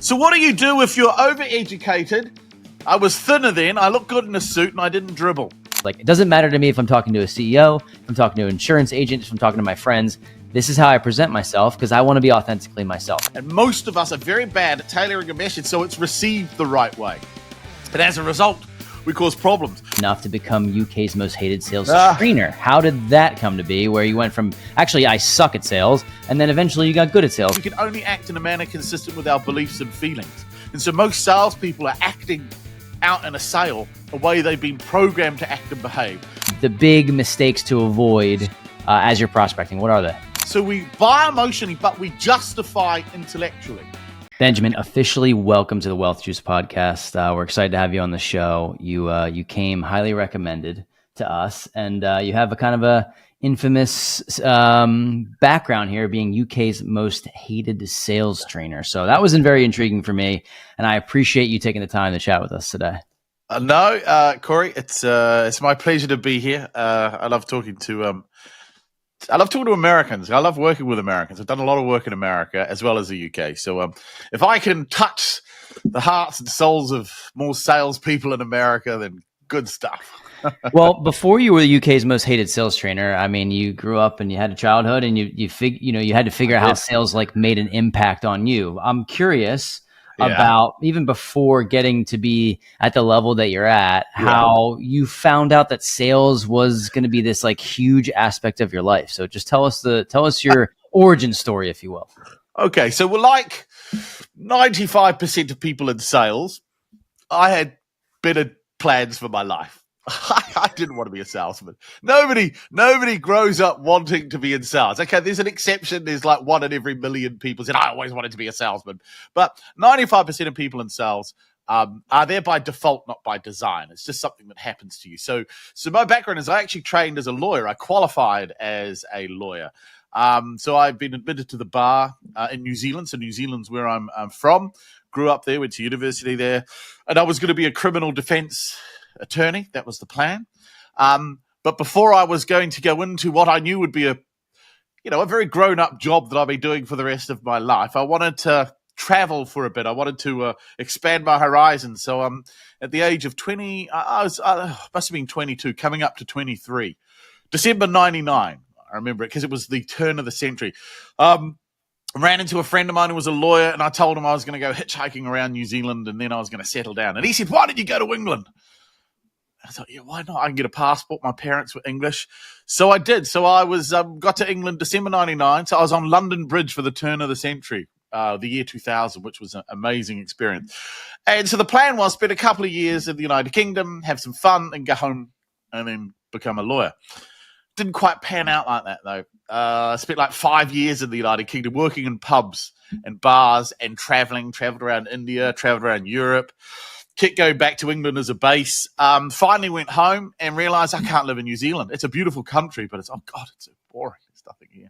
So what do you do if you're overeducated? I was thinner then, I look good in a suit, and I didn't dribble. Like, it doesn't matter to me if I'm talking to a CEO, if I'm talking to an insurance agent, if I'm talking to my friends. This is how I present myself because I want to be authentically myself. And most of us are very bad at tailoring a message so it's received the right way. And as a result, we cause problems. Enough to become UK's most hated sales trainer. How did that come to be, where you went from, actually, I suck at sales, and then eventually you got good at sales? We can only act in a manner consistent with our beliefs and feelings. And so most salespeople are acting out in a sale a way they've been programmed to act and behave. The big mistakes to avoid as you're prospecting, what are they? So we buy emotionally, but we justify intellectually. Benjamin, officially welcome to the Wealth Juice podcast. We're excited to have you on the show. You came highly recommended to us, and you have a kind of a infamous background here, being UK's most hated sales trainer. So that was very intriguing for me, and I appreciate you taking the time to chat with us today. Corey, it's my pleasure to be here. I love talking to Americans. I love working with Americans. I've done a lot of work in America as well as the UK. So if I can touch the hearts and souls of more salespeople in America, then good stuff. Well, before you were the UK's most hated sales trainer, I mean, you grew up and you had a childhood, and you had to figure out how sales made an impact on you. I'm curious about, even before getting to be at the level that you're at, how you found out that sales was going to be this huge aspect of your life. So just tell us your origin story, if you will. Okay, so we're like 95% of people in sales. I had better plans for my life. I didn't want to be a salesman. Nobody grows up wanting to be in sales. Okay, there's an exception. There's like 1 in every million people said, I always wanted to be a salesman. But 95% of people in sales are there by default, not by design. It's just something that happens to you. So my background is I actually trained as a lawyer. I qualified as a lawyer. So I've been admitted to the bar in New Zealand. So New Zealand's where I'm from. Grew up there, went to university there. And I was going to be a criminal defense attorney. That was the plan. But before I was going to go into what I knew would be a very grown-up job that I'll be doing for the rest of my life, I wanted to travel for a bit. I wanted to expand my horizons. So at the age of 20, I must have been 22, coming up to 23. December 99, I remember it because it was the turn of the century. I ran into a friend of mine who was a lawyer, and I told him I was going to go hitchhiking around New Zealand, and then I was going to settle down. And he said, why did you go to England? I thought, why not? I can get a passport. My parents were English. So I did. So I was got to England December 99. So I was on London Bridge for the turn of the century, the year 2000, which was an amazing experience. And so the plan was spend a couple of years in the United Kingdom, have some fun, and go home and then become a lawyer. Didn't quite pan out like that, though. I spent like 5 years in the United Kingdom working in pubs and bars and traveled around India, traveled around Europe. Kept going back to England as a base. Finally went home and realized I can't live in New Zealand. It's a beautiful country, but it's so boring. There's nothing here.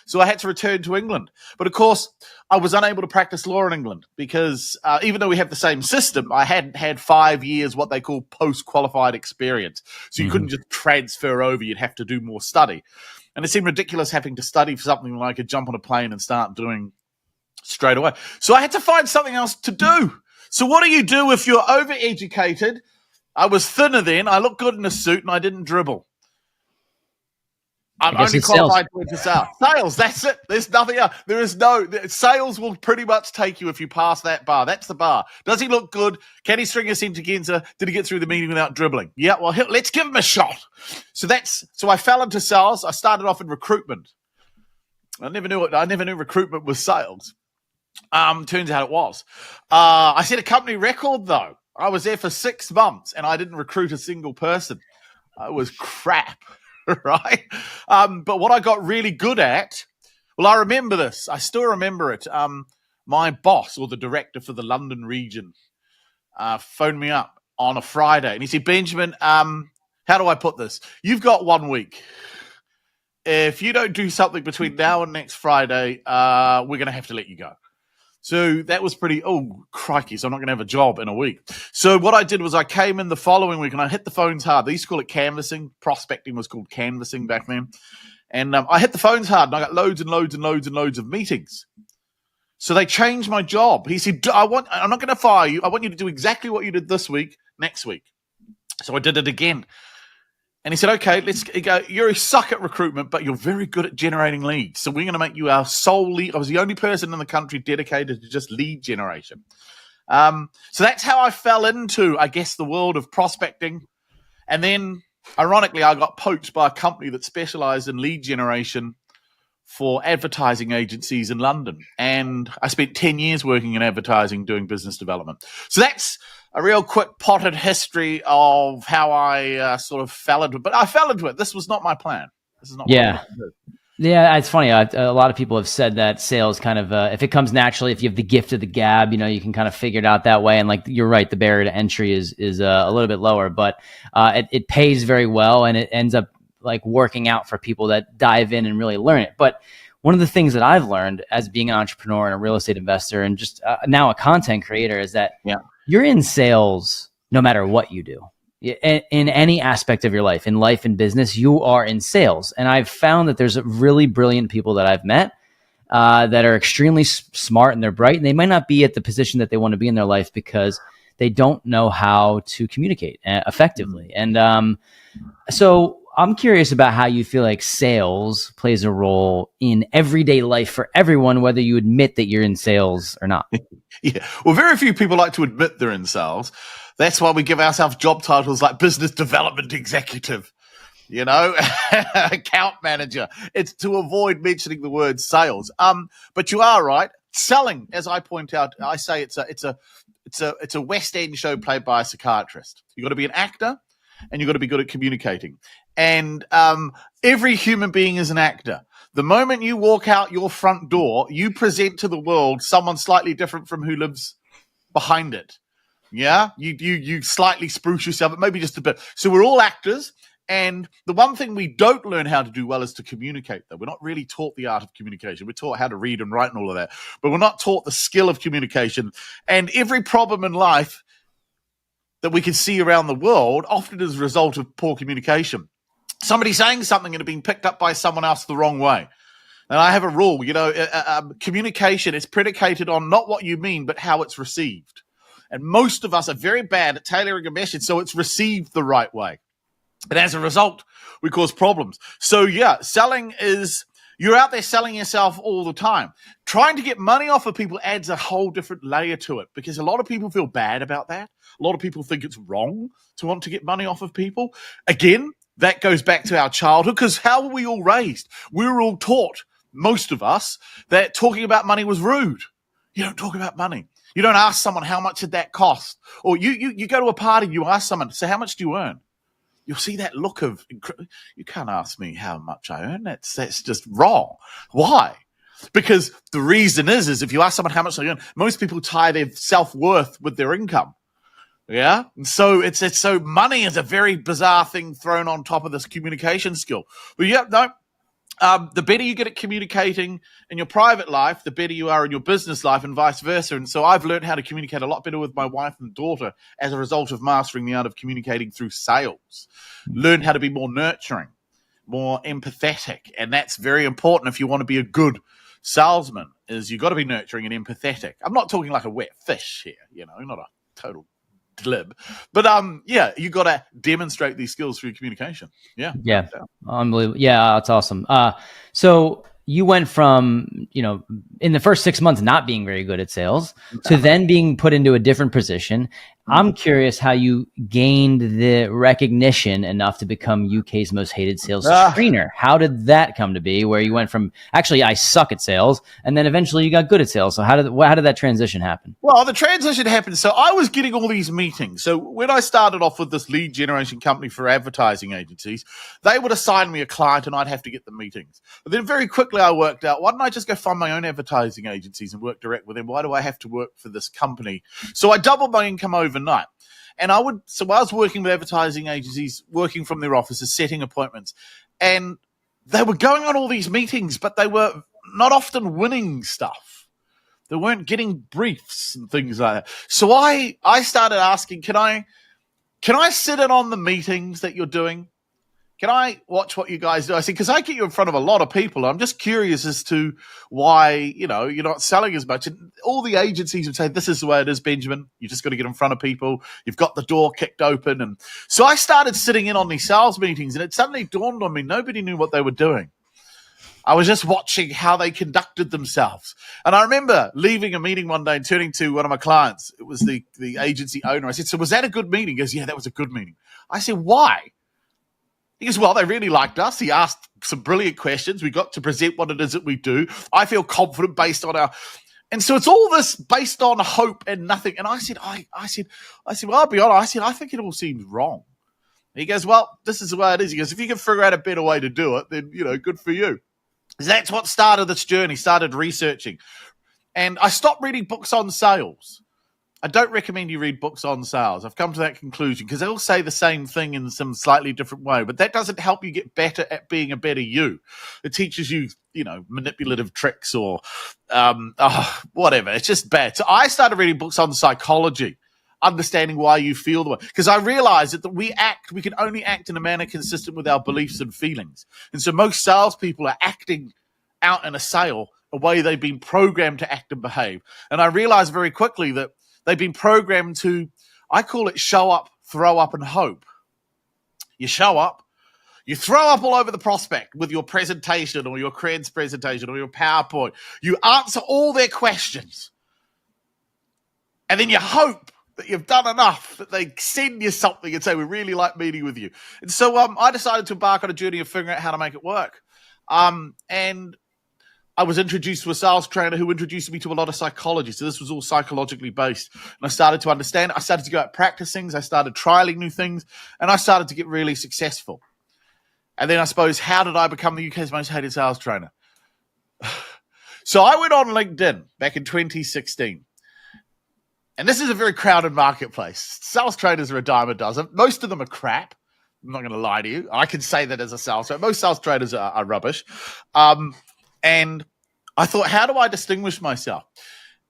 So I had to return to England. But of course, I was unable to practice law in England because even though we have the same system, I hadn't had 5 years what they call post-qualified experience. So you couldn't just transfer over. You'd have to do more study. And it seemed ridiculous having to study for something like I could jump on a plane and start doing straight away. So I had to find something else to do. So what do you do if you're overeducated? I was thinner then. I look good in a suit, and I didn't dribble. I'm only qualified to sales. That's it. There's nothing else. Sales will pretty much take you if you pass that bar. That's the bar. Does he look good? Can he string a sentence? Did he get through the meeting without dribbling? Yeah, well, let's give him a shot. So I fell into sales. I started off in recruitment. I never knew recruitment was sales. Turns out it was. I set a company record, though. I was there for 6 months, and I didn't recruit a single person. It was crap, right? But what I got really good at, I remember this. I still remember it. My boss, or the director for the London region, phoned me up on a Friday, and he said, Benjamin, how do I put this? You've got 1 week. If you don't do something between now and next Friday, we're going to have to let you go. So that was pretty, crikey, so I'm not going to have a job in a week. So what I did was I came in the following week and I hit the phones hard. They used to call it canvassing. Prospecting was called canvassing back then. And I hit the phones hard and I got loads and loads and loads and loads of meetings. So they changed my job. He said, I'm not going to fire you. I want you to do exactly what you did this week, next week. So I did it again. And he said, okay, let's go. You're a suck at recruitment, but you're very good at generating leads. So we're going to make you our sole lead. I was the only person in the country dedicated to just lead generation. So that's how I fell into, I guess, the world of prospecting. And then, ironically, I got poached by a company that specialized in lead generation for advertising agencies in London. And I spent 10 years working in advertising, doing business development. So that's a real quick potted history of how I sort of fell into it. But I fell into it. This was not my plan. This is not what I wanted to do. Yeah, it's funny. A lot of people have said that sales kind of, if it comes naturally, if you have the gift of the gab, you can kind of figure it out that way. And like, you're right, the barrier to entry is a little bit lower, but it pays very well, and it ends up like working out for people that dive in and really learn it. But one of the things that I've learned as being an entrepreneur and a real estate investor and just now a content creator is that you're in sales no matter what you do. In any aspect of your life, in life and business, you are in sales. And I've found that there's really brilliant people that I've met that are extremely smart and they're bright, and they might not be at the position that they want to be in their life because they don't know how to communicate effectively. And so I'm curious about how you feel like sales plays a role in everyday life for everyone, whether you admit that you're in sales or not. Yeah. Well, very few people like to admit they're in sales. That's why we give ourselves job titles like business development executive, account manager. It's to avoid mentioning the word sales. But you are right. Selling, as I point out, I say it's a West End show played by a psychiatrist. You've got to be an actor, and you've got to be good at communicating. And every human being is an actor. The moment you walk out your front door, you present to the world someone slightly different from who lives behind it. Yeah, you slightly spruce yourself, but maybe just a bit. So we're all actors, and the one thing we don't learn how to do well is to communicate, though. We're not really taught the art of communication. We're taught how to read and write and all of that, but we're not taught the skill of communication. And every problem in life that we can see around the world often is a result of poor communication. Somebody saying something and it being picked up by someone else the wrong way. And I have a rule, communication is predicated on not what you mean, but how it's received. And most of us are very bad at tailoring a message so it's received the right way. And as a result, we cause problems. So selling is, you're out there selling yourself all the time. Trying to get money off of people adds a whole different layer to it, because a lot of people feel bad about that. A lot of people think it's wrong to want to get money off of people. Again, that goes back to our childhood, because how were we all raised? We were all taught, most of us, that talking about money was rude. You don't talk about money. You don't ask someone, how much did that cost? Or you go to a party, you ask someone, so how much do you earn? You'll see that look of, you can't ask me how much I earn. That's just wrong. Why? Because the reason is if you ask someone how much they earn, most people tie their self-worth with their income. Yeah. And so so money is a very bizarre thing thrown on top of this communication skill. But the better you get at communicating in your private life, the better you are in your business life, and vice versa. And so I've learned how to communicate a lot better with my wife and daughter as a result of mastering the art of communicating through sales. Learned how to be more nurturing, more empathetic. And that's very important if you want to be a good salesman, is you've got to be nurturing and empathetic. I'm not talking like a wet fish here, not a total glib, but you got to demonstrate these skills through communication. Yeah Unbelievable. Yeah, that's awesome. So you went from in the first 6 months not being very good at sales to then being put into a different position. I'm curious how you gained the recognition enough to become UK's most hated sales trainer. How did that come to be, where you went from, actually, I suck at sales, and then eventually you got good at sales? So how did that transition happen? Well, the transition happened. So I was getting all these meetings. So when I started off with this lead generation company for advertising agencies, they would assign me a client and I'd have to get the meetings. But then very quickly I worked out, why don't I just go find my own advertising agencies and work direct with them? Why do I have to work for this company? So I doubled my income overnight. And I was working with advertising agencies, working from their offices, setting appointments, and they were going on all these meetings, but they were not often winning stuff. They weren't getting briefs and things like that. So I started asking, can I sit in on the meetings that you're doing? can I watch what you guys do? I said, because I get you in front of a lot of people. I'm just curious as to why, you're not selling as much. And all the agencies would say, this is the way it is, Benjamin. You just got to get in front of people. You've got the door kicked open. And so I started sitting in on these sales meetings, and it suddenly dawned on me, nobody knew what they were doing. I was just watching how they conducted themselves. And I remember leaving a meeting one day and turning to one of my clients. It was the agency owner. I said, so was that a good meeting? He goes, yeah, that was a good meeting. I said, why? He goes, well, they really liked us. He asked some brilliant questions. We got to present what it is that we do. I feel confident based on our... And so it's all this based on hope and nothing. And I said, well, I'll be honest. I said, I think it all seems wrong. He goes, well, this is the way it is. He goes, if you can figure out a better way to do it, then, good for you. That's what started this journey, started researching. And I stopped reading books on sales. I don't recommend you read books on sales. I've come to that conclusion because they'll say the same thing in some slightly different way, but that doesn't help you get better at being a better you. It teaches you, manipulative tricks or whatever. It's just bad. So I started reading books on psychology, understanding why you feel the way. Because I realized that we can only act in a manner consistent with our beliefs and feelings. And so most salespeople are acting out in a sale a way they've been programmed to act and behave. And I realized very quickly that they've been programmed to, I call it show up, throw up, and hope. You show up, you throw up all over the prospect with your presentation or your creds presentation or your PowerPoint. You answer all their questions. And then you hope that you've done enough that they send you something and say, we really like meeting with you. And so I decided to embark on a journey of figuring out how to make it work. And I was introduced to a sales trainer who introduced me to a lot of psychology. So this was all psychologically based. And I started to understand it. I started to go out practice things. I started trialing new things. And I started to get really successful. And then I suppose, how did I become the UK's most hated sales trainer? So I went on LinkedIn back in 2016. And this is a very crowded marketplace. Sales trainers are a dime a dozen. Most of them are crap. I'm not going to lie to you. I can say that as a sales trainer. Most sales trainers are rubbish. And I thought, how do I distinguish myself?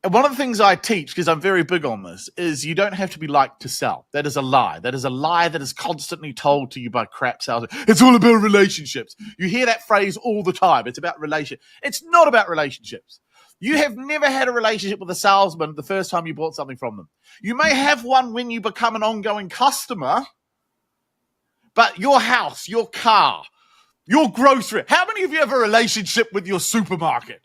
And one of the things I teach, because I'm very big on this, is you don't have to be liked to sell. That is a lie. That is a lie that is constantly told to you by crap sales. It's all about relationships. You hear that phrase all the time. It's about relationships. It's not about relationships. You have never had a relationship with a salesman the first time you bought something from them. You may have one when you become an ongoing customer, but your house, your car, your grocery. How many of you have a relationship with your supermarket?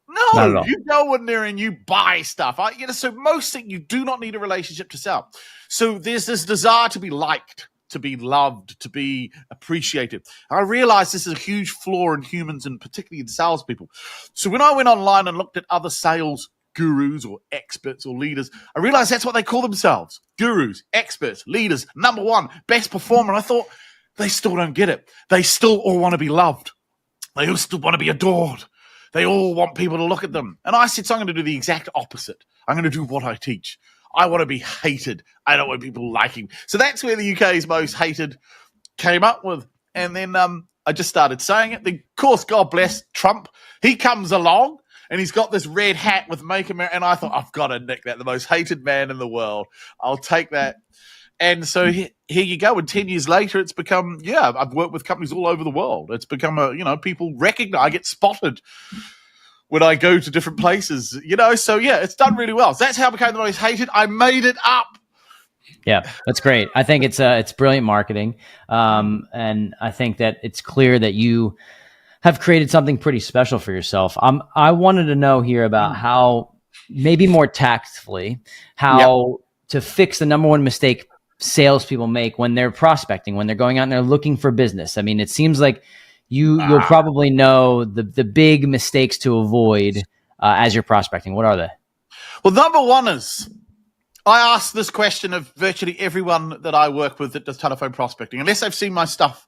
No, you go in there and you buy stuff. So most things, you do not need a relationship to sell. So there's this desire to be liked, to be loved, to be appreciated. I realized this is a huge flaw in humans and particularly in salespeople. So when I went online and looked at other sales gurus or experts or leaders, I realized that's what they call themselves. Gurus, experts, leaders, number one, best performer. And I thought, they still don't get it. They still all want to be loved. They all still want to be adored. They all want people to look at them. And I said, so I'm going to do the exact opposite. I'm going to do what I teach. I want to be hated. I don't want people liking me. So that's where the UK's most hated came up with. And then I just started saying it. Then, of course, God bless Trump. He comes along and he's got this red hat with Make America. And I thought, I've got to nick that. The most hated man in the world. I'll take that. And so here you go. And 10 years later, it's become, I've worked with companies all over the world. It's become people recognize, I get spotted when I go to different places, so it's done really well. So that's how I became the most hated. I made it up. Yeah, that's great. I think it's brilliant marketing. And I think that it's clear that you have created something pretty special for yourself. I wanted to know here about how, maybe more tactfully, to fix the number one mistake salespeople make when they're prospecting, when they're going out and they're looking for business. I mean, it seems like you'll probably know the big mistakes to avoid as you're prospecting. What are they? Well, number one is, I ask this question of virtually everyone that I work with that does telephone prospecting. Unless they've seen my stuff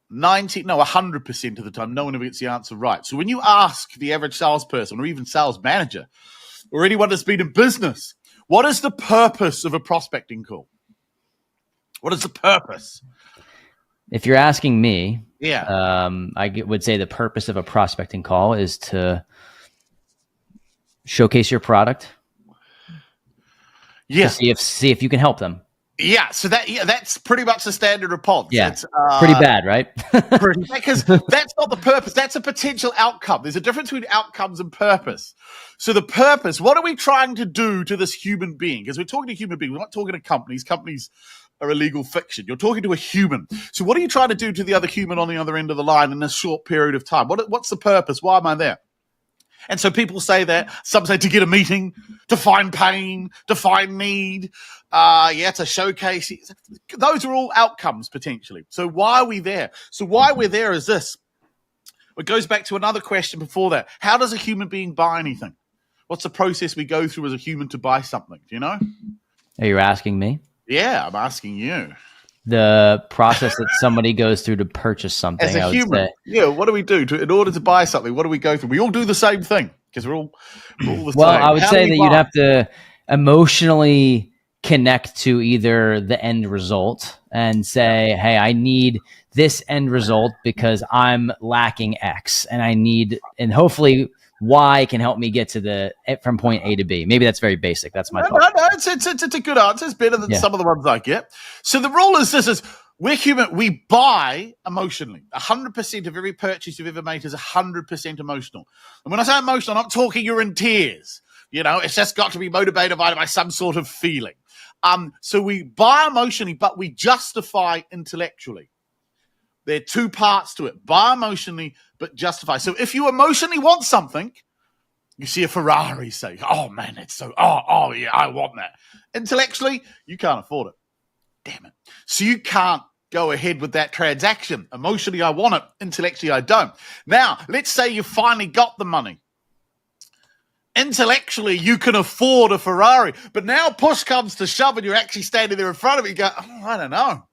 100% of the time, no one ever gets the answer right. So when you ask the average salesperson or even sales manager or anyone that's been in business, what is the purpose of a prospecting call? What is the purpose? If you're asking me, I would say the purpose of a prospecting call is to showcase your product. Yeah. To see if you can help them. Yeah, so that's pretty much the standard response. Yeah, it's pretty bad, right? Because that's not the purpose. That's a potential outcome. There's a difference between outcomes and purpose. So the purpose, what are we trying to do to this human being? Because we're talking to human beings. We're not talking to companies. Companies are a legal fiction. You're talking to a human. So what are you trying to do to the other human on the other end of the line in a short period of time? What's the purpose? Why am I there? And so people say that. Some say to get a meeting, to find pain, to find need, to showcase. Those are all outcomes potentially. So why are we there? So why we're there is this. It goes back to another question before that. How does a human being buy anything? What's the process we go through as a human to buy something? Do you know? Are you asking me? Yeah, I'm asking you. The process that somebody goes through to purchase something. As a human, what do we do in order to buy something? What do we go through? We all do the same thing because we're all the same. Well, I would say that you'd have to emotionally connect to either the end result and say, hey, I need this end result because I'm lacking X and hopefully Y can help me get from point A to B. Maybe that's very basic. That's my thought. No, it's a good answer. It's better than some of the ones I get. So the rule is this: we're human. We buy emotionally. 100% of every purchase you've ever made is 100% emotional. And when I say emotional, I'm not talking you're in tears. It's just got to be motivated by some sort of feeling. So we buy emotionally, but we justify intellectually. There are two parts to it. Buy emotionally, but justify. So if you emotionally want something, you see a Ferrari, say, oh, man, it's so, yeah, I want that. Intellectually, you can't afford it. Damn it. So you can't go ahead with that transaction. Emotionally, I want it. Intellectually, I don't. Now, let's say you finally got the money. Intellectually, you can afford a Ferrari. But now push comes to shove and you're actually standing there in front of it. You go, I don't know.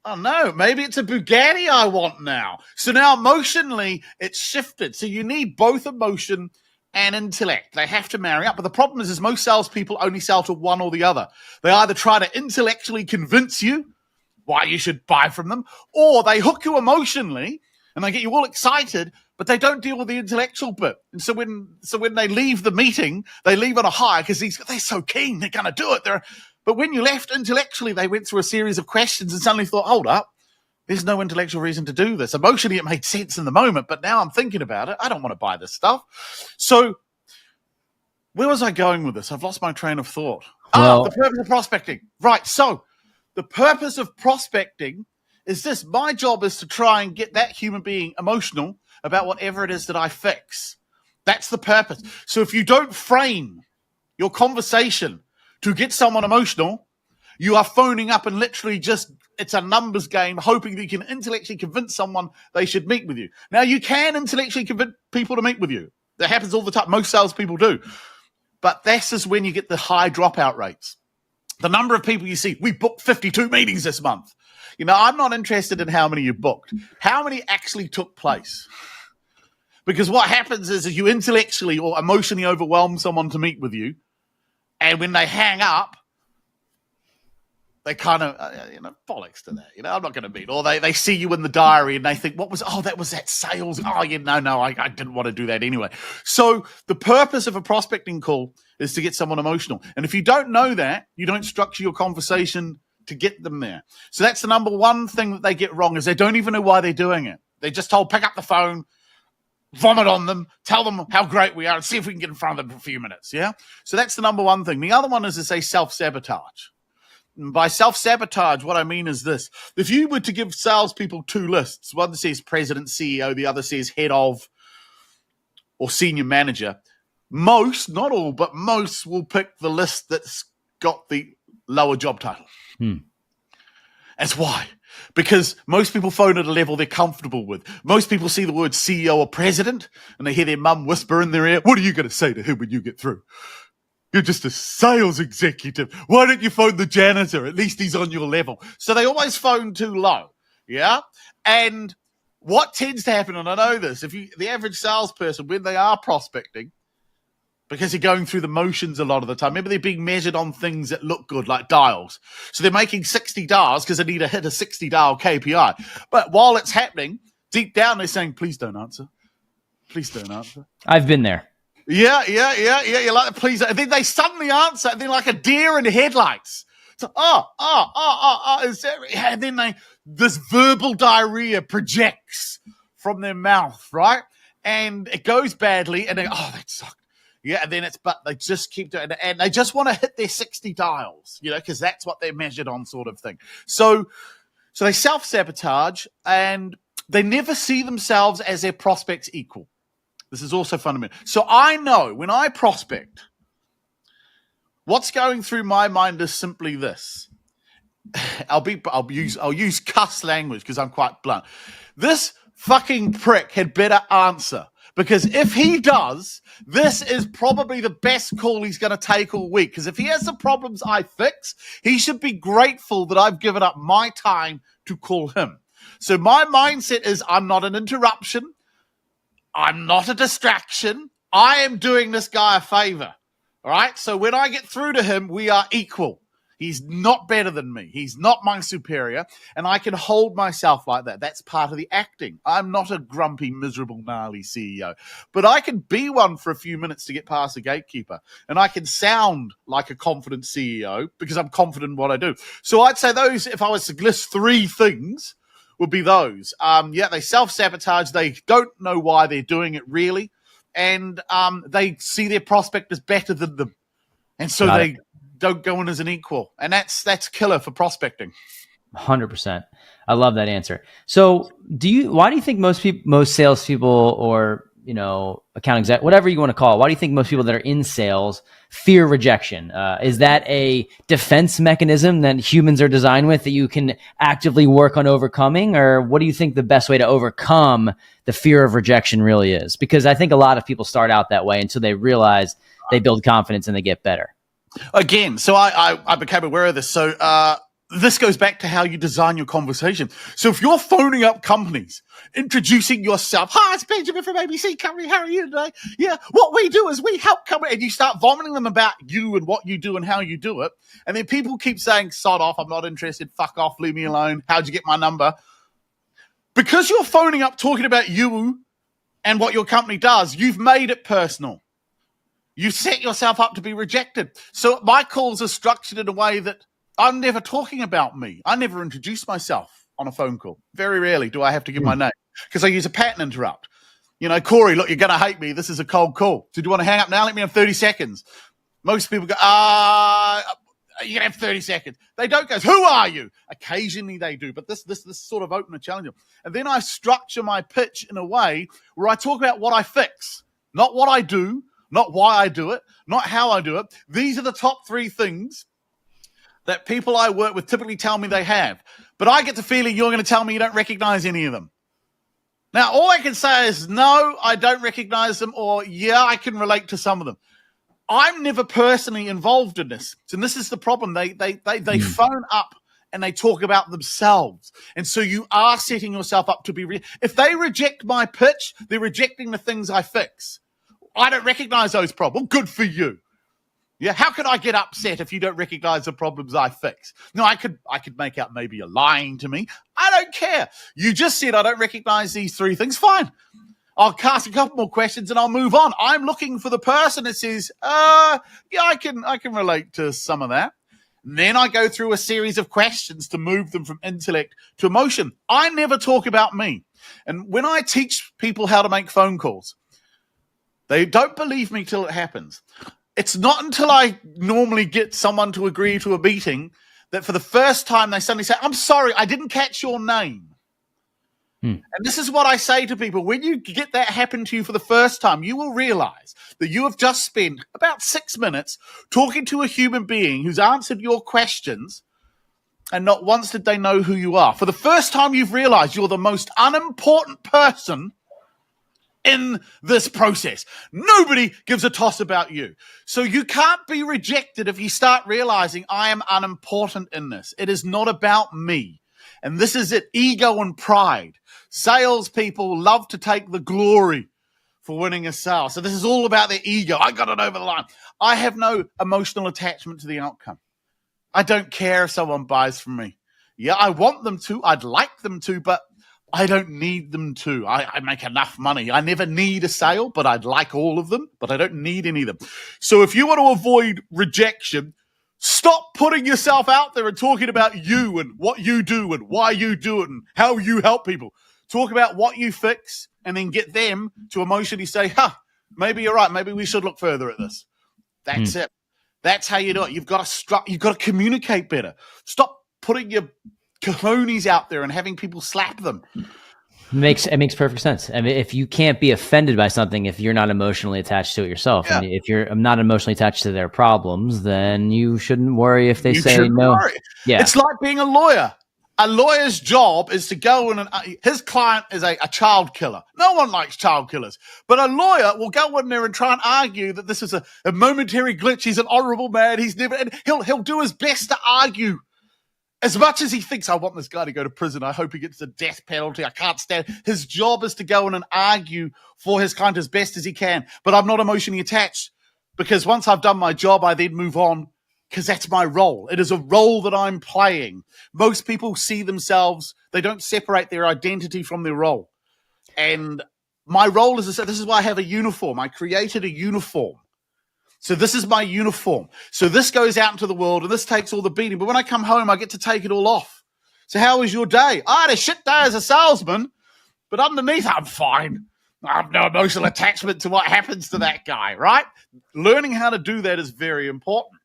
Oh, no, maybe it's a Bugatti I want now. So now emotionally, it's shifted. So you need both emotion and intellect. They have to marry up. But the problem is most salespeople only sell to one or the other. They either try to intellectually convince you why you should buy from them, or they hook you emotionally and they get you all excited, but they don't deal with the intellectual bit. And so when they leave the meeting, they leave on a high because they're so keen, they're going to do it. But when you left intellectually, they went through a series of questions and suddenly thought, hold up, there's no intellectual reason to do this. Emotionally, it made sense in the moment, but now I'm thinking about it. I don't want to buy this stuff. So where was I going with this? I've lost my train of thought. The purpose of prospecting. Right, so the purpose of prospecting is this. My job is to try and get that human being emotional about whatever it is that I fix. That's the purpose. So if you don't frame your conversation to get someone emotional, you are phoning up and literally it's a numbers game, hoping that you can intellectually convince someone they should meet with you. Now, you can intellectually convince people to meet with you. That happens all the time. Most salespeople do. But this is when you get the high dropout rates. The number of people you see, we booked 52 meetings this month. I'm not interested in how many you booked. How many actually took place? Because what happens is you intellectually or emotionally overwhelm someone to meet with you. And when they hang up, they kind of, bollocks to that. I'm not going to meet. Or they see you in the diary and they think, that was that sales. Oh, yeah, no, I didn't want to do that anyway. So the purpose of a prospecting call is to get someone emotional. And if you don't know that, you don't structure your conversation to get them there. So that's the number one thing that they get wrong is they don't even know why they're doing it. They're just told, pick up the phone, vomit on them, tell them how great we are, and see if we can get in front of them for a few minutes, yeah? So that's the number one thing. The other one is to say self-sabotage. And by self-sabotage, what I mean is this. If you were to give salespeople two lists, one says president, CEO, the other says head of or senior manager, most, not all, but most will pick the list that's got the lower job title. That's why. Because most people phone at a level they're comfortable with. Most people see the word CEO or president and they hear their mum whisper in their ear, what are you going to say to him when you get through? You're just a sales executive. Why don't you phone the janitor? At least he's on your level. So they always phone too low. Yeah. And what tends to happen, and I know this, the average salesperson, when they are prospecting, because they're going through the motions a lot of the time. Maybe they're being measured on things that look good, like dials. So they're making 60 dials because they need to hit a 60 dial KPI. But while it's happening, deep down they're saying, please don't answer. Please don't answer. I've been there. Yeah. You're like, please. And then they suddenly answer, and they're like a deer in the headlights. And then this verbal diarrhea projects from their mouth, right? And it goes badly, and that sucked. Yeah, and then but they just keep doing it, and they just want to hit their 60 dials, because that's what they're measured on, sort of thing. So they self-sabotage, and they never see themselves as their prospects equal. This is also fundamental. So I know when I prospect, what's going through my mind is simply this. I'll use cuss language because I'm quite blunt. This fucking prick had better answer, because if he does, this is probably the best call he's going to take all week. Because if he has the problems I fix, he should be grateful that I've given up my time to call him. So my mindset is, I'm not an interruption. I'm not a distraction. I am doing this guy a favor. All right. So when I get through to him, we are equal. He's not better than me. He's not my superior. And I can hold myself like that. That's part of the acting. I'm not a grumpy, miserable, gnarly CEO. But I can be one for a few minutes to get past the gatekeeper. And I can sound like a confident CEO because I'm confident in what I do. So I'd say those, if I was to list 3 things, would be those. They self-sabotage. They don't know why they're doing it really. And they see their prospect as better than them. And so they don't go in as an equal. And that's killer for prospecting. 100%. I love that answer. So why do you think most salespeople or, account exec, whatever you want to call it, why do you think most people that are in sales fear rejection? Is that a defense mechanism that humans are designed with that you can actively work on overcoming? Or what do you think the best way to overcome the fear of rejection really is? Because I think a lot of people start out that way until they realize they build confidence and they get better. Again, so I became aware of this. So this goes back to how you design your conversation. So if you're phoning up companies, introducing yourself, hi, it's Benjamin from ABC Company, how are you today? Yeah, what we do is we help companies, and you start vomiting them about you and what you do and how you do it. And then people keep saying, sod off, I'm not interested, fuck off, leave me alone, how'd you get my number? Because you're phoning up talking about you and what your company does, you've made it personal. You set yourself up to be rejected. So my calls are structured in a way that I'm never talking about me. I never introduce myself on a phone call. Very rarely do I have to give my name because I use a pattern interrupt. Corey, look, you're going to hate me. This is a cold call. So do you want to hang up now? Let me have 30 seconds. Most people go, you're going to have 30 seconds. They don't go, who are you? Occasionally they do, but this sort of open a challenge. And then I structure my pitch in a way where I talk about what I fix, not what I do, not why I do it, not how I do it. These are the top 3 things that people I work with typically tell me they have. But I get the feeling you're going to tell me you don't recognize any of them. Now, all I can say is, no, I don't recognize them, or yeah, I can relate to some of them. I'm never personally involved in this. And this is the problem. They phone up and they talk about themselves. And so you are setting yourself up to be... If they reject my pitch, they're rejecting the things I fix. I don't recognize those problems. Good for you. Yeah, how could I get upset if you don't recognize the problems I fix? No, I could make out maybe you're lying to me. I don't care. You just said I don't recognize these 3 things. Fine. I'll cast a couple more questions and I'll move on. I'm looking for the person that says, yeah, I can relate to some of that. And then I go through a series of questions to move them from intellect to emotion. I never talk about me. And when I teach people how to make phone calls, they don't believe me till it happens. It's not until I normally get someone to agree to a meeting that for the first time they suddenly say, I'm sorry, I didn't catch your name. And this is what I say to people. When you get that happen to you for the first time, you will realize that you have just spent about 6 minutes talking to a human being who's answered your questions, and not once did they know who you are. For the first time, you've realized you're the most unimportant person in this process. Nobody gives a toss about you. So you can't be rejected if you start realizing I am unimportant in this. It is not about me. And this is it, ego and pride. Salespeople love to take the glory for winning a sale. So this is all about their ego. I got it over the line. I have no emotional attachment to the outcome. I don't care if someone buys from me. Yeah, I want them to. I'd like them to, but I don't need them to. I make enough money. I never need a sale, but I'd like all of them, but I don't need any of them. So if you want to avoid rejection, Stop putting yourself out there and talking about you and what you do and why you do it and how you help people. Talk about what you fix and then get them to emotionally say, maybe you're right. Maybe we should look further at this. That's it. That's how you do it. You've got to communicate better. Stop putting your cojones out there and having people slap them. It makes perfect sense. I mean, if you can't be offended by something, if you're not emotionally attached to it yourself, and if you're not emotionally attached to their problems, then you shouldn't worry if they say no. Worry. Yeah, it's like being a lawyer. A lawyer's job is to go in and his client is a child killer. No one likes child killers, but a lawyer will go in there and try and argue that this is a momentary glitch. He's an honorable man. And he'll do his best to argue. As much as he thinks, I want this guy to go to prison, I hope he gets the death penalty, I can't stand. His job is to go in and argue for his client as best as he can. But I'm not emotionally attached because once I've done my job, I then move on because that's my role. It is a role that I'm playing. Most people see themselves, they don't separate their identity from their role. And my role is, this is why I have a uniform. I created a uniform. So this is my uniform. So this goes out into the world and this takes all the beating. But when I come home, I get to take it all off. So how was your day? I had a shit day as a salesman, but underneath I'm fine. I have no emotional attachment to what happens to that guy, right? Learning how to do that is very important.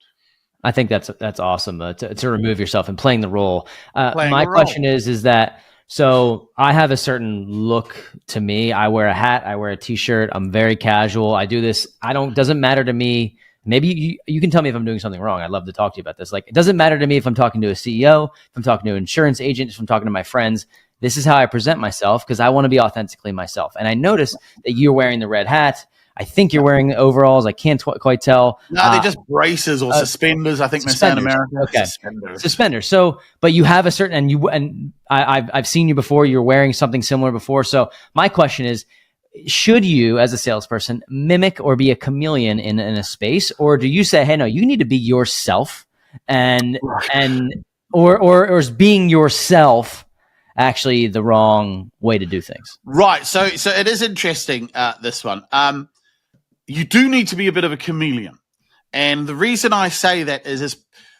I think that's awesome to remove yourself and playing the role. My question is that, so I have a certain look to me. I wear a hat, I wear a t-shirt. I'm very casual. I do this. Doesn't matter to me. Maybe you can tell me if I'm doing something wrong. I'd love to talk to you about this. Like, it doesn't matter to me if I'm talking to a CEO, if I'm talking to an insurance agent, if I'm talking to my friends. This is how I present myself because I want to be authentically myself. And I notice that you're wearing the red hat. I think you're wearing overalls. I can't quite tell. No, they're just braces or suspenders. I think they're South America. Okay, suspenders. So, but you have a certain, and I've seen you before. You're wearing something similar before. So, my question is: should you, as a salesperson, mimic or be a chameleon in a space, or do you say, "Hey, no, you need to be yourself," or is being yourself actually the wrong way to do things? Right. So it is interesting. This one. You do need to be a bit of a chameleon. And the reason I say that is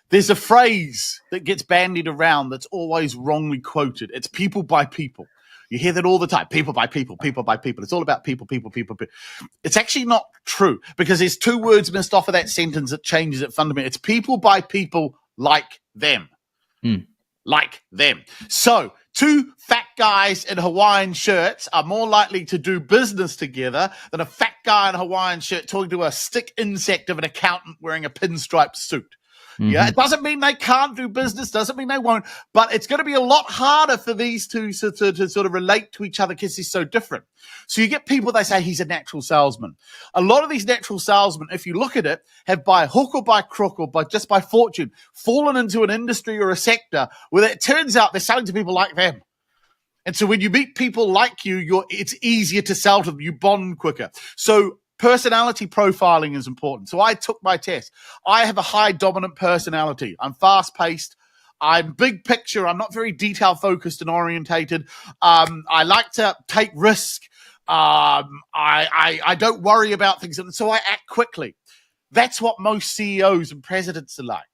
there's a phrase that gets bandied around that's always wrongly quoted. It's people by people. You hear that all the time. People by people, people by people. It's all about people. It's actually not true because there's two words missed off of that sentence that changes it fundamentally. It's people by people like them. Like them. So 2 fat guys in Hawaiian shirts are more likely to do business together than a fat guy in a Hawaiian shirt talking to a stick insect of an accountant wearing a pinstripe suit. Yeah, it doesn't mean they can't do business, doesn't mean they won't, but it's going to be a lot harder for these two to sort of relate to each other because he's so different. So you get people, they say he's a natural salesman. A lot of these natural salesmen, if you look at it, have by hook or by crook or just by fortune fallen into an industry or a sector where it turns out they're selling to people like them. And so when you meet people like you, it's easier to sell to them. You bond quicker. So personality profiling is important. So I took my test. I have a high dominant personality. I'm fast-paced. I'm big picture. I'm not very detail-focused and orientated. I like to take risk. I don't worry about things. And so I act quickly. That's what most CEOs and presidents are like.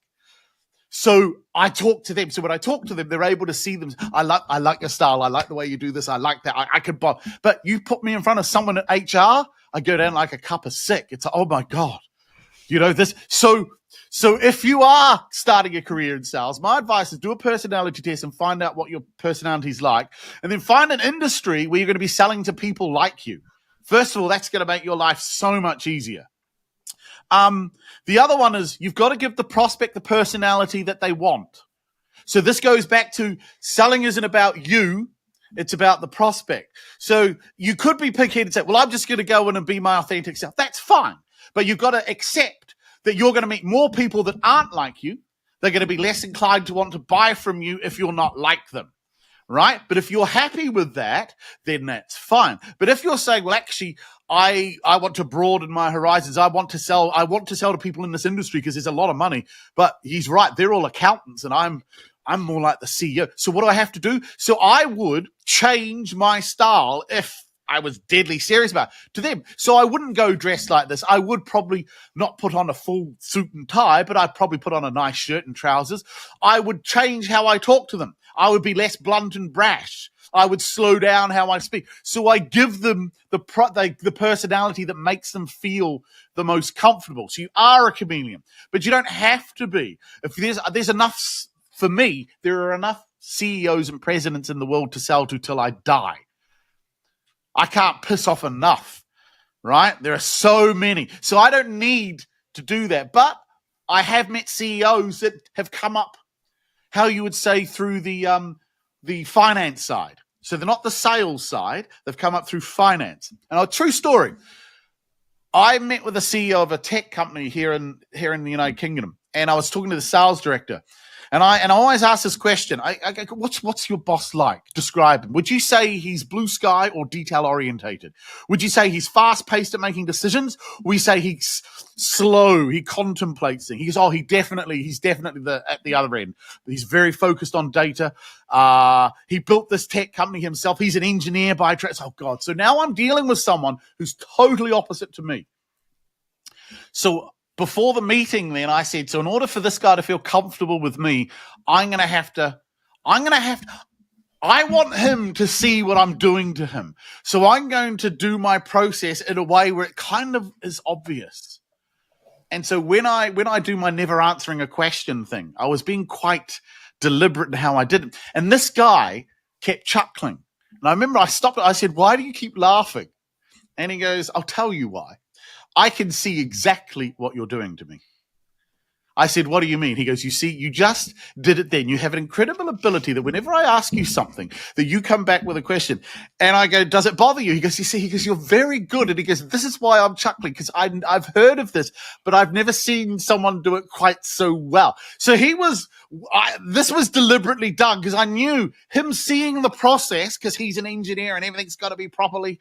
So I talk to them. So when I talk to them, they're able to see them. I like your style. I like the way you do this. I like that. I could bond. But you put me in front of someone at HR, I go down like a cup of sick. It's like, oh my God, this. So if you are starting a career in sales, my advice is do a personality test and find out what your personality is like, and then find an industry where you're going to be selling to people like you. First of all, that's going to make your life so much easier. The other one is you've got to give the prospect the personality that they want. So this goes back to selling isn't about you. It's about the prospect. So you could be picky and say, well, I'm just going to go in and be my authentic self. That's fine. But you've got to accept that you're going to meet more people that aren't like you. They're going to be less inclined to want to buy from you if you're not like them. Right? But if you're happy with that, then that's fine. But if you're saying, well, actually, I want to broaden my horizons. I want to sell to people in this industry because there's a lot of money. But he's right. They're all accountants and I'm more like the CEO. So what do I have to do? So I would change my style if I was deadly serious about to them. So I wouldn't go dressed like this. I would probably not put on a full suit and tie, but I'd probably put on a nice shirt and trousers. I would change how I talk to them. I would be less blunt and brash. I would slow down how I speak. So I give them the personality that makes them feel the most comfortable. So you are a chameleon, but you don't have to be. If there's enough, for me, there are enough CEOs and presidents in the world to sell to till I die. I can't piss off enough, right? There are so many. So I don't need to do that. But I have met CEOs that have come up, how you would say, through the finance side. So they're not the sales side. They've come up through finance. And a true story. I met with the CEO of a tech company here in the United Kingdom, and I was talking to the sales director. And I always ask this question. I go, what's your boss like? Describe him. Would you say he's blue sky or detail orientated? Would you say he's fast paced at making decisions? Or would you say he's slow? He contemplates things. He goes, he's definitely at the other end. He's very focused on data. He built this tech company himself. He's an engineer by trade. Oh God. So now I'm dealing with someone who's totally opposite to me. So before the meeting, then I said, so in order for this guy to feel comfortable with me, I want him to see what I'm doing to him. So I'm going to do my process in a way where it kind of is obvious. And so when I do my never answering a question thing, I was being quite deliberate in how I did it. And this guy kept chuckling. And I remember I stopped it. I said, why do you keep laughing? And he goes, I'll tell you why. I can see exactly what you're doing to me. I said, what do you mean? He goes, you see, you just did it then. You have an incredible ability that whenever I ask you something, that you come back with a question. And I go, does it bother you? He goes, you see, you're very good. And he goes, this is why I'm chuckling, because I've heard of this, but I've never seen someone do it quite so well. So this was deliberately done because I knew him seeing the process, because he's an engineer and everything's got to be properly,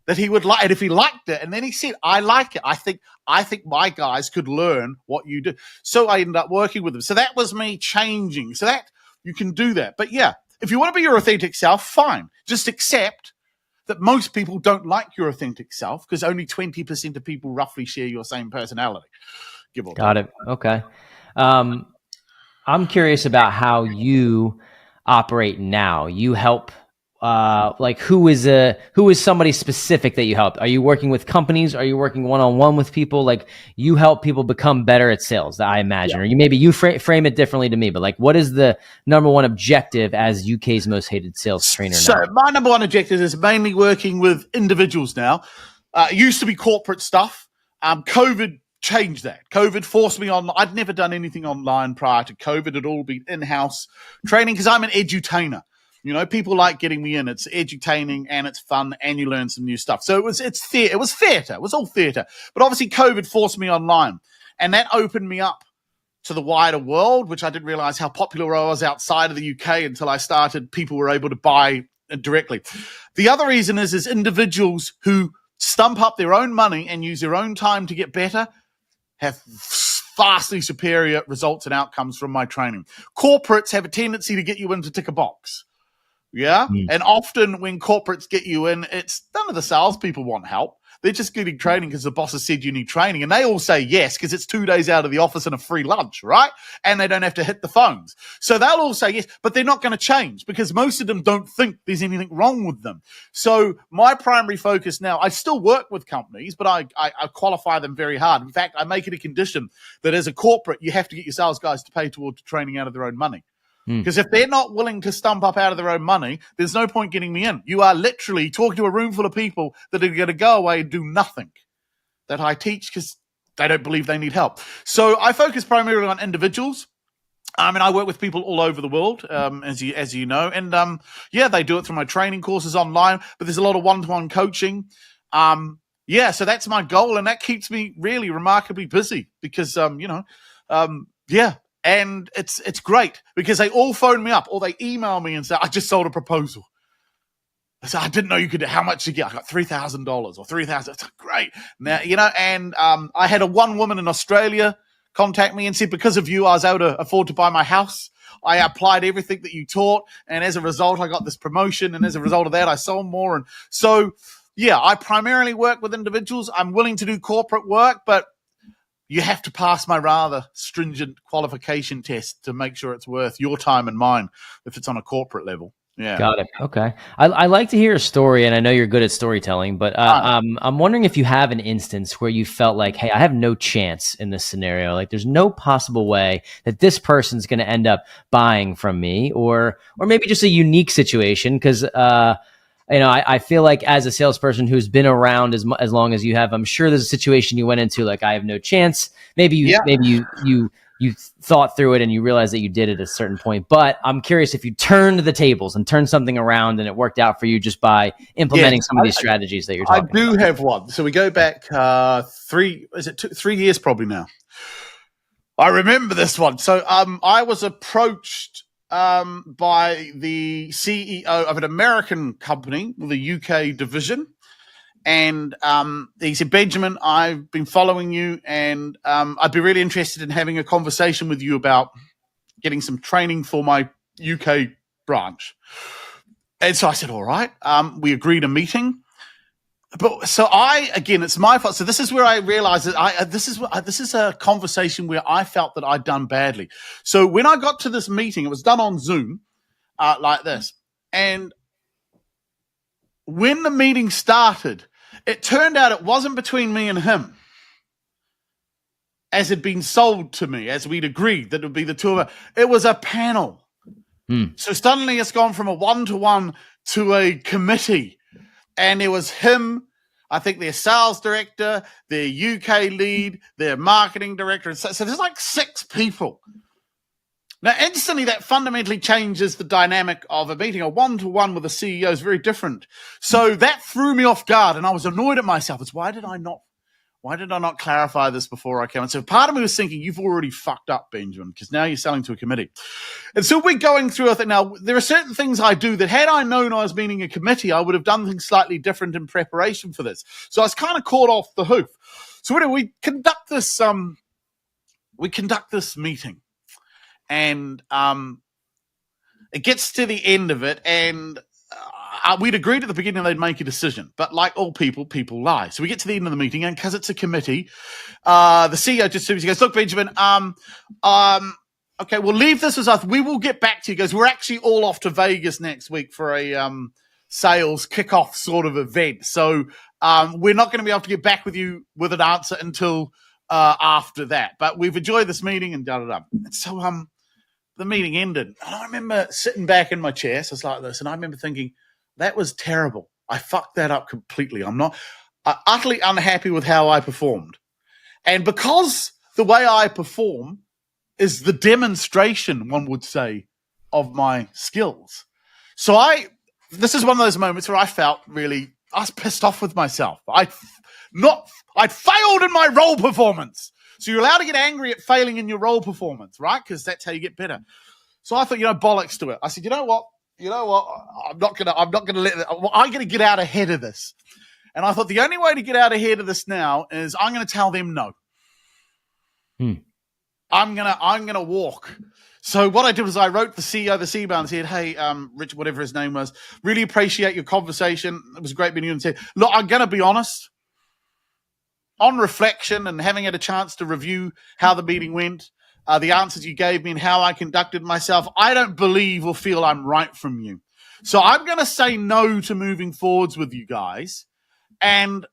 that he would like it if he liked it. And then he said, I like it. I think my guys could learn what you do. So I ended up working with them. So that was me changing. So that you can do that. But yeah, if you want to be your authentic self, fine. Just accept that most people don't like your authentic self because only 20% of people roughly share your same personality. Give or take. Got it. Okay. I'm curious about how you operate now. You help. Who is somebody specific that you help? Are you working with companies? Are you working one-on-one with people? Like, you help people become better at sales, I imagine. Yeah. Or you frame it differently to me, but like, what is the number one objective as UK's most hated sales trainer now? So my number one objective is mainly working with individuals now. It used to be corporate stuff. COVID changed that. COVID forced me on. I'd never done anything online prior to COVID. It'd all been in-house training because I'm an edutainer. You know, people like getting me in. It's edutaining and it's fun and you learn some new stuff. So it was theater. It was all theater. But obviously COVID forced me online and that opened me up to the wider world, which I didn't realize how popular I was outside of the UK until I started. People were able to buy directly. The other reason is individuals who stump up their own money and use their own time to get better have vastly superior results and outcomes from my training. Corporates have a tendency to get you in to tick a box. Yeah. And often when corporates get you in, it's none of the salespeople want help. They're just getting training because the boss has said you need training. And they all say yes because it's 2 days out of the office and a free lunch, right? And they don't have to hit the phones. So they'll all say yes, but they're not going to change because most of them don't think there's anything wrong with them. So my primary focus now, I still work with companies, but I qualify them very hard. In fact, I make it a condition that as a corporate, you have to get your sales guys to pay towards training out of their own money. Because if they're not willing to stump up out of their own money, there's no point getting me in. You are literally talking to a room full of people that are going to go away and do nothing that I teach because they don't believe they need help. So I focus primarily on individuals. I work with people all over the world, as you know. And, they do it through my training courses online, but there's a lot of one-to-one coaching. So that's my goal, and that keeps me really remarkably busy because, And it's great because they all phone me up or they email me and say, I just sold a proposal. I said, I didn't know you could, how much you get? I got $3,000 or $3,000. It's great. Now, I had one woman in Australia contact me and said, because of you, I was able to afford to buy my house. I applied everything that you taught. And as a result, I got this promotion. And as a result of that, I sold more. And so yeah, I primarily work with individuals. I'm willing to do corporate work, but you have to pass my rather stringent qualification test to make sure it's worth your time and mine if it's on a corporate level. Yeah. Got it. Okay. I like to hear a story, and I know you're good at storytelling, but I'm wondering if you have an instance where you felt like, hey, I have no chance in this scenario. Like there's no possible way that this person's going to end up buying from me, or maybe just a unique situation. Cause, I feel like as a salesperson who's been around as long as you have, I'm sure there's a situation you went into like, I have no chance. Maybe you thought through it and you realized that you did it at a certain point. But I'm curious if you turned the tables and turned something around and it worked out for you just by implementing some of these strategies that you're talking about. I do have one. So we go back 3 years probably now. I remember this one. So I was approached by the CEO of an American company with a UK division. And he said, Benjamin, I've been following you, and I'd be really interested in having a conversation with you about getting some training for my UK branch. And so I said, all right. We agreed a meeting. But so it's my fault. So this is where I realized that this is a conversation where I felt that I'd done badly. So when I got to this meeting, it was done on Zoom like this. And when the meeting started, it turned out it wasn't between me and him, as had been sold to me, as we'd agreed that it would be the two of us. It was a panel. So suddenly it's gone from a one-to-one to a committee. And it was him, I think their sales director, their UK lead, their marketing director. So there's like 6 people. Now, instantly, that fundamentally changes the dynamic of a meeting. A one-to-one with a CEO is very different. So that threw me off guard, and I was annoyed at myself. It's why did I not clarify this before I came? And so part of me was thinking, you've already fucked up, Benjamin, because now you're selling to a committee. And so we're going through, I think, now, there are certain things I do that had I known I was meeting a committee, I would have done things slightly different in preparation for this. So I was kind of caught off the hoof. So anyway, we conduct this meeting. And it gets to the end of it, and we'd agreed at the beginning they'd make a decision. But like all people lie. So we get to the end of the meeting, and because it's a committee, the CEO just goes, look, Benjamin, okay, we'll leave this as us. We will get back to you. He goes, we're actually all off to Vegas next week for a sales kickoff sort of event. So we're not going to be able to get back with you with an answer until after that. But we've enjoyed this meeting and da-da-da. And so the meeting ended. And I remember sitting back in my chair, so it's like this, and I remember thinking, that was terrible. I fucked that up completely. I'm utterly unhappy with how I performed. And because the way I perform is the demonstration, one would say, of my skills. So this is one of those moments where I felt really, I was pissed off with myself. I'd failed in my role performance. So you're allowed to get angry at failing in your role performance, right? Because that's how you get better. So I thought, bollocks to it. I said, you know what? I'm not gonna let it. I'm gonna get out ahead of this. And I thought the only way to get out ahead of this now is I'm gonna tell them no. I'm gonna walk. So what I did was I wrote the CEO this email and said, hey, Rich, whatever his name was, really appreciate your conversation. It was great meeting you. And said, look, I'm gonna be honest. On reflection and having had a chance to review how the meeting went, the answers you gave me and how I conducted myself, I don't believe or feel I'm right from you. So I'm going to say no to moving forwards with you guys. And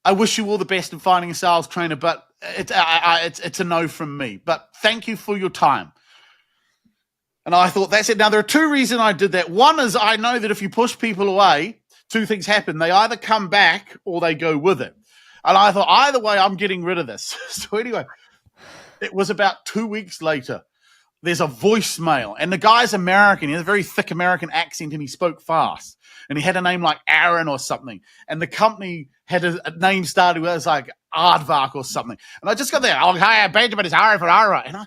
I wish you all the best in finding a sales trainer, but it's a no from me. But thank you for your time. And I thought, that's it. Now, there are 2 reasons I did that. One is I know that if you push people away, 2 things happen. They either come back or they go with it. And I thought, either way, I'm getting rid of this. So anyway, it was about 2 weeks later. There's a voicemail. And the guy's American. He has a very thick American accent, and he spoke fast. And he had a name like Aaron or something. And the company had a name started with like Aardvark or something. And I just got there, oh, hi, Benjamin, it's Aaron for Ara. And I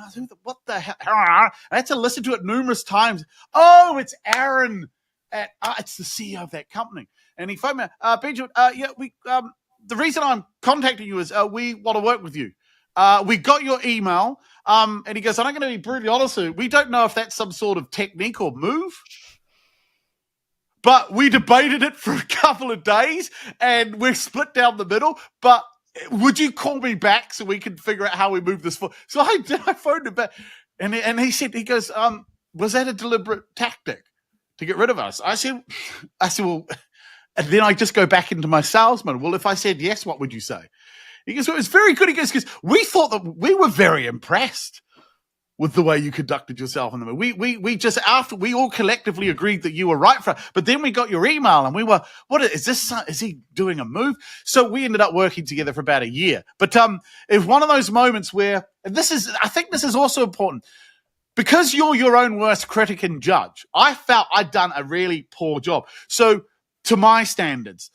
was like, what the hell? I had to listen to it numerous times. Oh, it's Aaron. It's the CEO of that company. And he phoned me, Benjamin, the reason I'm contacting you is we want to work with you. We got your email, and he goes, I'm going to be brutally honest with you. We don't know if that's some sort of technique or move, But we debated it for a couple of days, and we're split down the middle. But would you call me back so we can figure out how we move this forward? So I did. I phoned him back, and he said, he goes, was that a deliberate tactic to get rid of us? I said, well, and then I just go back into my salesman. Well, if I said yes, what would you say? He goes, well, it was very good. He goes, because we thought that we were very impressed with the way you conducted yourself in the movie. We just, after we all collectively agreed that you were right for it, but then we got your email and we were, what is this? Is he doing a move? So we ended up working together for about a year. But it was one of those moments where, and I think this is also important, because you're your own worst critic and judge. I felt I'd done a really poor job. So to my standards,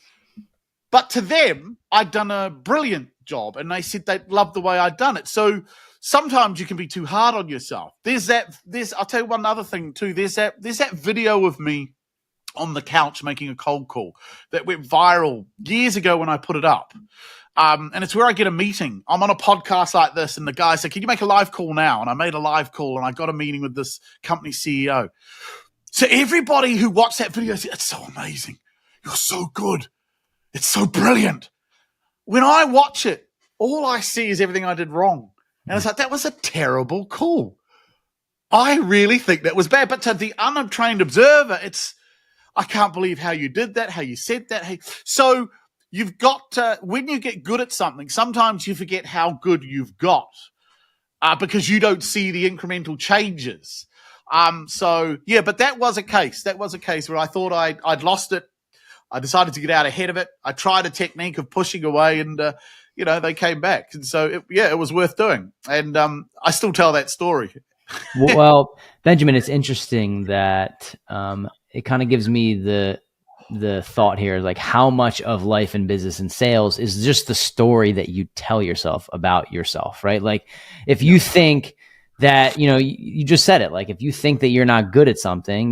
but to them, I'd done a brilliant job, and they said they loved the way I'd done it. So sometimes you can be too hard on yourself. I'll tell you one other thing too. There's that video of me on the couch making a cold call that went viral years ago when I put it up. And it's where I get a meeting. I'm on a podcast like this, and the guy said, can you make a live call now? And I made a live call, and I got a meeting with this company CEO. So everybody who watched that video said, it's so amazing. You're so good. It's so brilliant. When I watch it, all I see is everything I did wrong. And it's like, that was a terrible call. I really think that was bad. But to the untrained observer, I can't believe how you did that, how you said that. So you've got to, when you get good at something, sometimes you forget how good you've got because you don't see the incremental changes. So, yeah, but that was a case. That was a case where I thought I'd lost it. I decided to get out ahead of it. I tried a technique of pushing away, and they came back. And so, it was worth doing. And I still tell that story. Well, Benjamin, it's interesting that it kind of gives me the thought here, like how much of life and business and sales is just the story that you tell yourself about yourself, right? Like if you think that, you just said it, like if you think that you're not good at something,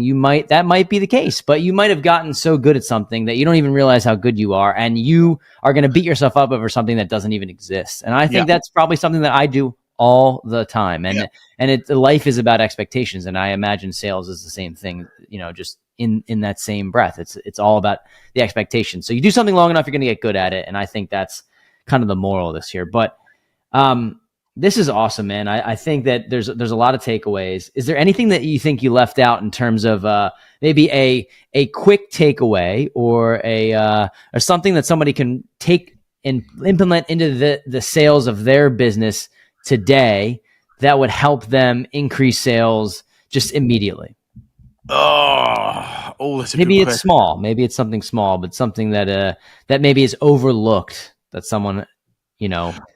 that might be the case, but you might have gotten so good at something that you don't even realize how good you are, and you are going to beat yourself up over something that doesn't even exist. And I think that's probably something that I do all the time. And life is about expectations. And I imagine sales is the same thing, just in that same breath. It's all about the expectations. So you do something long enough, you're going to get good at it. And I think that's kind of the moral of this here. But this is awesome, man. I think that there's a lot of takeaways. Is there anything that you think you left out in terms of maybe a quick takeaway or or something that somebody can take and implement into the sales of their business today that would help them increase sales just immediately? That's a maybe good it's question. small. Maybe it's something small, but something that maybe is overlooked that someone,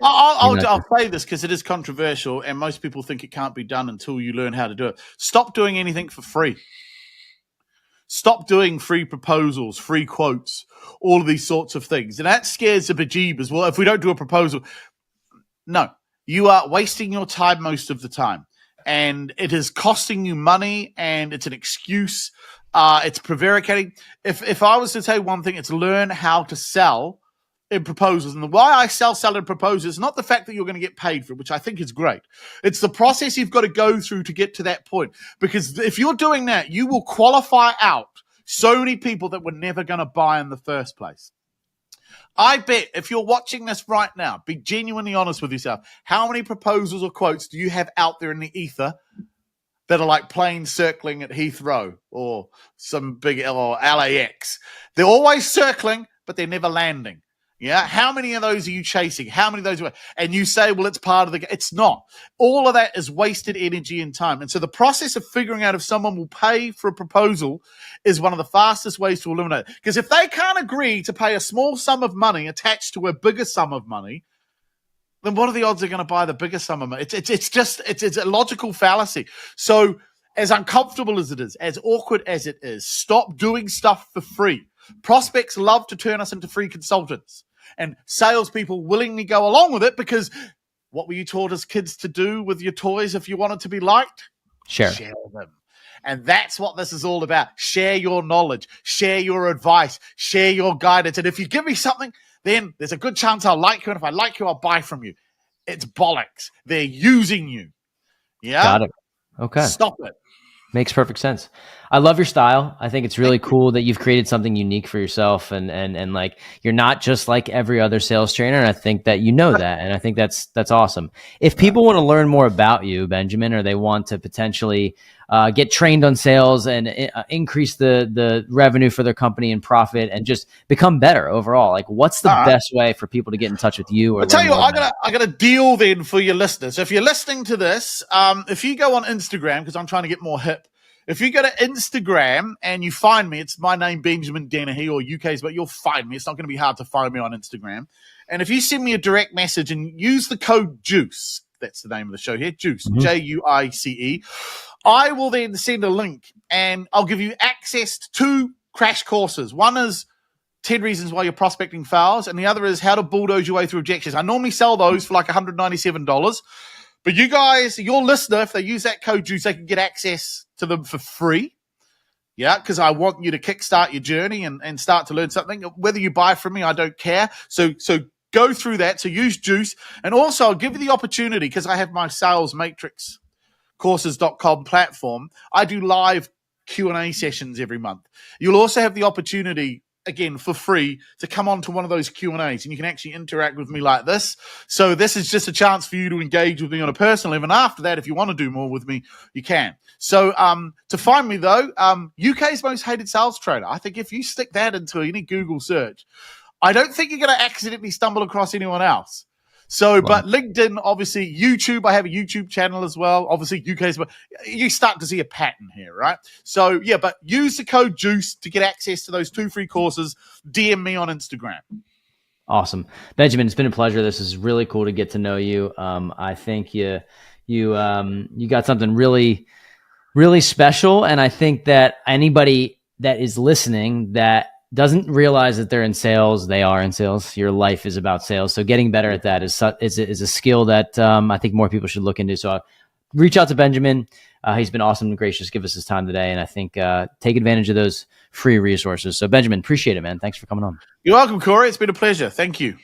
I'll say this because it is controversial, and most people think it can't be done until you learn how to do it. Stop doing anything for free. Stop doing free proposals, free quotes, all of these sorts of things. And that scares the bejeebers. Well, if we don't do a proposal, no, you are wasting your time most of the time. And it is costing you money, and it's an excuse. It's prevaricating. If I was to say one thing, it's learn how to sell in proposals. And why I sell in proposals is not the fact that you're going to get paid for it, which I think is great. It's the process you've got to go through to get to that point. Because if you're doing that, you will qualify out so many people that were never going to buy in the first place. I bet if you're watching this right now, be genuinely honest with yourself. How many proposals or quotes do you have out there in the ether that are like planes circling at Heathrow or some big or LAX? They're always circling, but they're never landing. Yeah. How many of those are you chasing? How many of those and you say, well, it's part of the, it's not. All of that is wasted energy and time. And so the process of figuring out if someone will pay for a proposal is one of the fastest ways to eliminate it. Because if they can't agree to pay a small sum of money attached to a bigger sum of money, then what are the odds they're going to buy the bigger sum of money? It's a logical fallacy. So as uncomfortable as it is, as awkward as it is, stop doing stuff for free. Prospects love to turn us into free consultants, and salespeople willingly go along with it because what were you taught as kids to do with your toys if you wanted to be liked? Share them. And that's what this is all about. Share your knowledge, share your advice, share your guidance. And if you give me something, then there's a good chance I'll like you. And if I like you, I'll buy from you. It's bollocks. They're using you. Yeah. Got it. Okay. Stop it. Makes perfect sense. I love your style. I think it's really cool that you've created something unique for yourself, and like you're not just like every other sales trainer. And I think that you know that, and I think that's awesome. If people want to learn more about you, Benjamin, or they want to potentially get trained on sales and increase the revenue for their company and profit and just become better overall, like what's the best way for people to get in touch with you? Or I'll tell you what, I got a deal then for your listeners. If you're listening to this, if you go on Instagram, because I'm trying to get more hip, if you go to Instagram and you find me, it's my name, Benjamin Dennehy, or UK's, but you'll find me. It's not going to be hard to find me on Instagram. And if you send me a direct message and use the code JUICE, that's the name of the show here, JUICE, JUICE, I will then send a link and I'll give you access to 2 crash courses. One is 10 reasons why your prospecting fails, and the other is how to bulldoze your way through objections. I normally sell those for like $197. But you guys, your listener, if they use that code JUICE, they can get access to them for free. Yeah, because I want you to kickstart your journey and start to learn something. Whether you buy from me, I don't care. So go through that. So use JUICE. And also, I'll give you the opportunity, because I have my Sales Matrix courses.com platform. I do live Q&A sessions every month. You'll also have the opportunity, again, for free, to come on to one of those Q&As, and you can actually interact with me like this. So this is just a chance for you to engage with me on a personal level. And after that, if you want to do more with me, you can. So to find me, though, UK's most hated sales trainer. I think if you stick that into any Google search, I don't think you're going to accidentally stumble across anyone else. So, but LinkedIn, obviously, YouTube, I have a YouTube channel as well. Obviously, UK's, but you start to see a pattern here, right? So, yeah, but use the code JUICE to get access to those 2 free courses. DM me on Instagram. Awesome. Benjamin, it's been a pleasure. This is really cool to get to know you. I think you got something really, really special. And I think that anybody that is listening that doesn't realize that they're in sales, they are in sales. Your life is about sales. So getting better at that is a skill that I think more people should look into. So reach out to Benjamin. He's been awesome and gracious. Give us his time today. And I think take advantage of those free resources. So Benjamin, appreciate it, man. Thanks for coming on. You're welcome, Corey. It's been a pleasure. Thank you.